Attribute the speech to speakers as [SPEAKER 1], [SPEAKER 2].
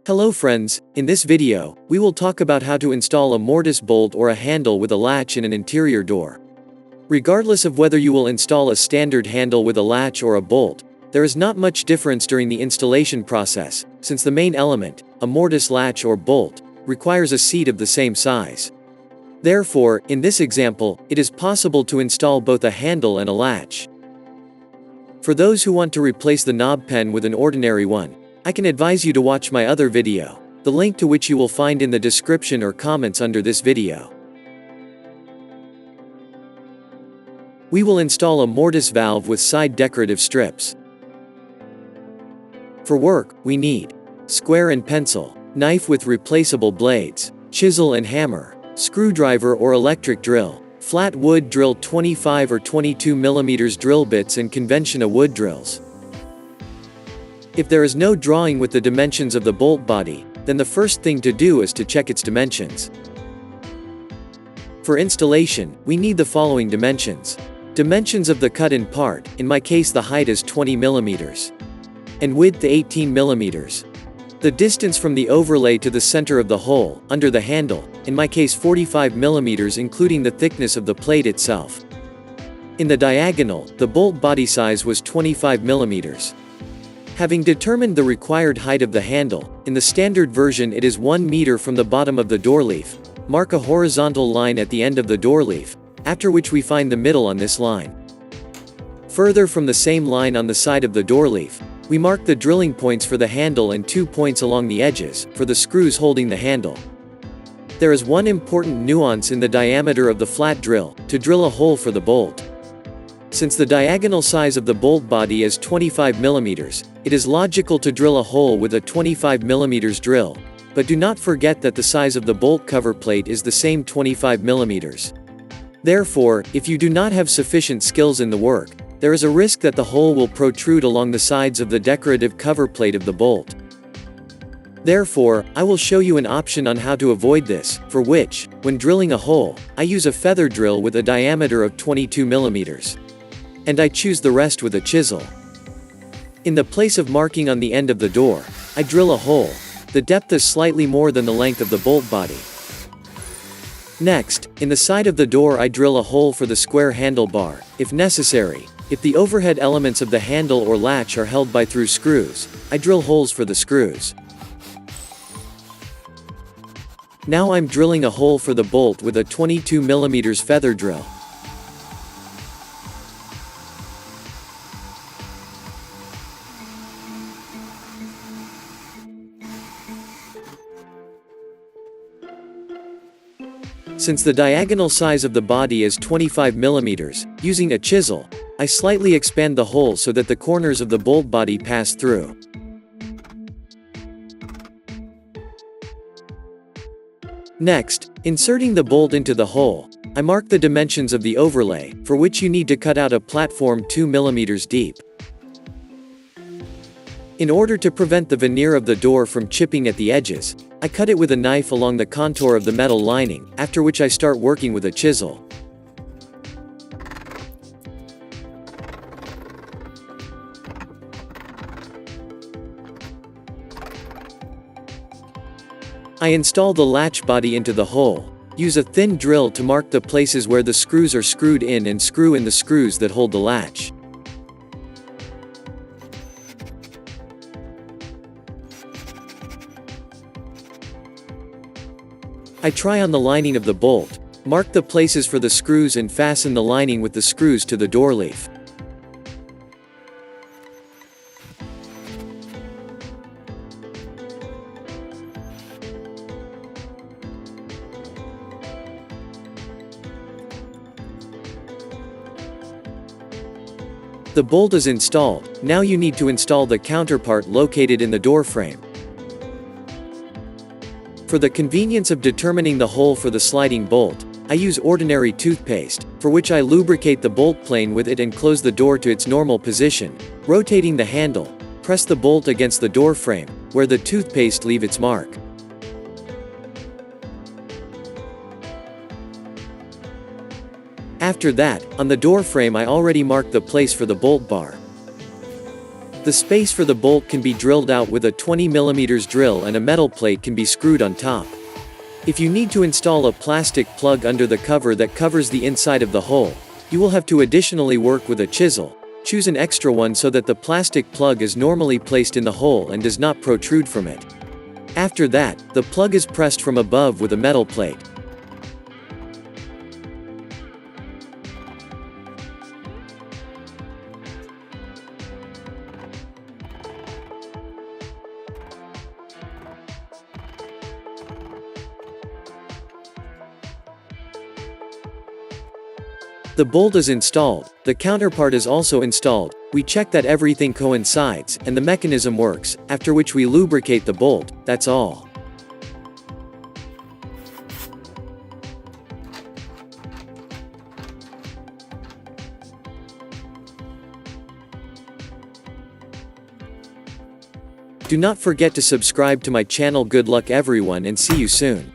[SPEAKER 1] Hello friends, in this video, we will talk about how to install a mortise bolt or a handle with a latch in an interior door. Regardless of whether you will install a standard handle with a latch or a bolt, there is not much difference during the installation process, since the main element, a mortise latch or bolt, requires a seat of the same size. Therefore, in this example, it is possible to install both a handle and a latch. For those who want to replace the knob pen with an ordinary one, I can advise you to watch my other video, the link to which you will find in the description or comments under this video. We will install a mortise valve with side decorative strips. For work, we need square and pencil, knife with replaceable blades, chisel and hammer, screwdriver or electric drill, flat wood drill 25 or 22 mm drill bits and conventional wood drills. If there is no drawing with the dimensions of the bolt body, then the first thing to do is to check its dimensions. For installation, we need the following dimensions. Dimensions of the cut-in part, in my case the height is 20 mm. And width 18 mm. The distance from the overlay to the center of the hole, under the handle, in my case 45 mm including the thickness of the plate itself. In the diagonal, the bolt body size was 25 mm. Having determined the required height of the handle, in the standard version it is 1 meter from the bottom of the door leaf, mark a horizontal line at the end of the door leaf, after which we find the middle on this line. Further from the same line on the side of the door leaf, we mark the drilling points for the handle and 2 points along the edges, for the screws holding the handle. There is one important nuance in the diameter of the flat drill, to drill a hole for the bolt. Since the diagonal size of the bolt body is 25 mm, it is logical to drill a hole with a 25 mm drill, but do not forget that the size of the bolt cover plate is the same 25 mm. Therefore, if you do not have sufficient skills in the work, there is a risk that the hole will protrude along the sides of the decorative cover plate of the bolt. Therefore, I will show you an option on how to avoid this, for which, when drilling a hole, I use a feather drill with a diameter of 22 mm. And I choose the rest with a chisel. In the place of marking on the end of the door, I drill a hole. The depth is slightly more than the length of the bolt body. Next, in the side of the door I drill a hole for the square handlebar, if necessary. If the overhead elements of the handle or latch are held by through screws, I drill holes for the screws. Now I'm drilling a hole for the bolt with a 22 mm feather drill. Since the diagonal size of the body is 25 mm, using a chisel, I slightly expand the hole so that the corners of the bolt body pass through. Next, inserting the bolt into the hole, I mark the dimensions of the overlay, for which you need to cut out a platform 2 mm deep. In order to prevent the veneer of the door from chipping at the edges, I cut it with a knife along the contour of the metal lining, after which I start working with a chisel. I install the latch body into the hole, use a thin drill to mark the places where the screws are screwed in and screw in the screws that hold the latch. I try on the lining of the bolt, mark the places for the screws and fasten the lining with the screws to the door leaf. The bolt is installed, now you need to install the counterpart located in the door frame. For the convenience of determining the hole for the sliding bolt, I use ordinary toothpaste, for which I lubricate the bolt plane with it and close the door to its normal position. Rotating the handle, press the bolt against the door frame, where the toothpaste leave its mark. After that, on the door frame I already marked the place for the bolt bar. The space for the bolt can be drilled out with a 20mm drill and a metal plate can be screwed on top. If you need to install a plastic plug under the cover that covers the inside of the hole, you will have to additionally work with a chisel. Choose an extra one so that the plastic plug is normally placed in the hole and does not protrude from it. After that, the plug is pressed from above with a metal plate. The bolt is installed, the counterpart is also installed, we check that everything coincides and the mechanism works, after which we lubricate the bolt, that's all. Do not forget to subscribe to my channel. Good luck everyone and see you soon.